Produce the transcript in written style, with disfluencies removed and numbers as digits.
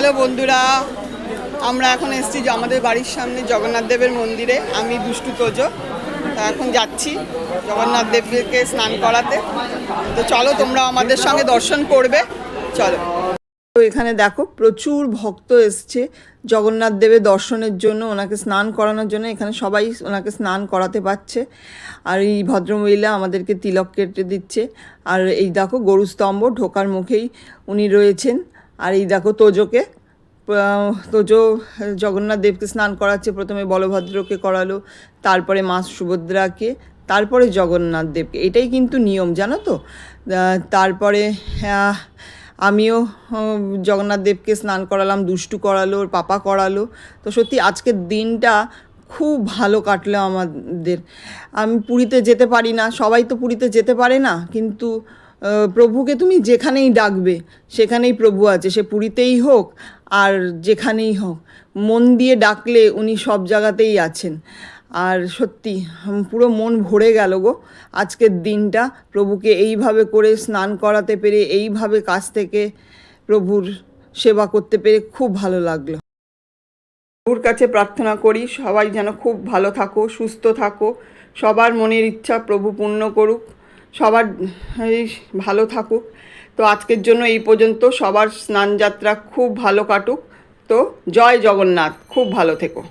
Hello বন্ধুরা, আমরা এখন এসেছি আমাদের বাড়ির সামনে জগন্নাথ দেবের মন্দিরে। আমি দুষ্টু তোজো। এখন যাচ্ছি জগন্নাথ দেবকে স্নান করাতে। তো চলো, তোমরা আমাদের সঙ্গে দর্শন করবে, চলো। তো এখানে দেখো প্রচুর ভক্ত এসছে জগন্নাথ দেবের দর্শনের জন্য, ওনাকে স্নান করানোর জন্য। এখানে সবাই ওনাকে স্নান করাতে পারছে। আর এই ভদ্রমহিলা আমাদেরকে তিলক কেটে দিচ্ছে। আর এই দেখো গরুস্তম্ভ, ঢোকার মুখেই উনি রয়েছেন। আর এই দেখো তোজো জগন্নাথ দেবকে স্নান করাচ্ছে। প্রথমে বলভদ্রকে করালো, তারপরে মা সুভদ্রাকে, তারপরে জগন্নাথ দেবকে। এটাই কিন্তু নিয়ম, জানো তো। তারপরে আমিও জগন্নাথ দেবকে স্নান করালাম, দুষ্টু করালো, ওর পাপা করালো। তো সত্যি আজকের দিনটা খুব ভালো কাটলো আমাদের। আমি পুরীতে যেতে পারি না, সবাই তো পুরীতে যেতে পারে না, কিন্তু প্রভুকে তুমি যেখানেই ডাকবে সেখানেই প্রভু আছে। সে পুরীতেই হোক আর যেখানেই হোক, মন দিয়ে ডাকলে উনি সব জায়গাতেই আছেন। আর সত্যি পুরো মন ভরে গেল গো আজকের দিনটা। প্রভুকে এইভাবে করে স্নান করাতে পেরে, এইভাবে কাছ থেকে প্রভুর সেবা করতে পেরে খুব ভালো লাগলো। প্রভুর কাছে প্রার্থনা করি সবাই যেন খুব ভালো থাকো, সুস্থ থাকো, সবার মনের ইচ্ছা প্রভু পূর্ণ করুক, সবার ভালো থাকুক। তো আজকের জন্য এই পর্যন্ত। সবার স্নানযাত্রা খুব ভালো কাটুক। তো জয় জগন্নাথ, খুব ভালো থেকো।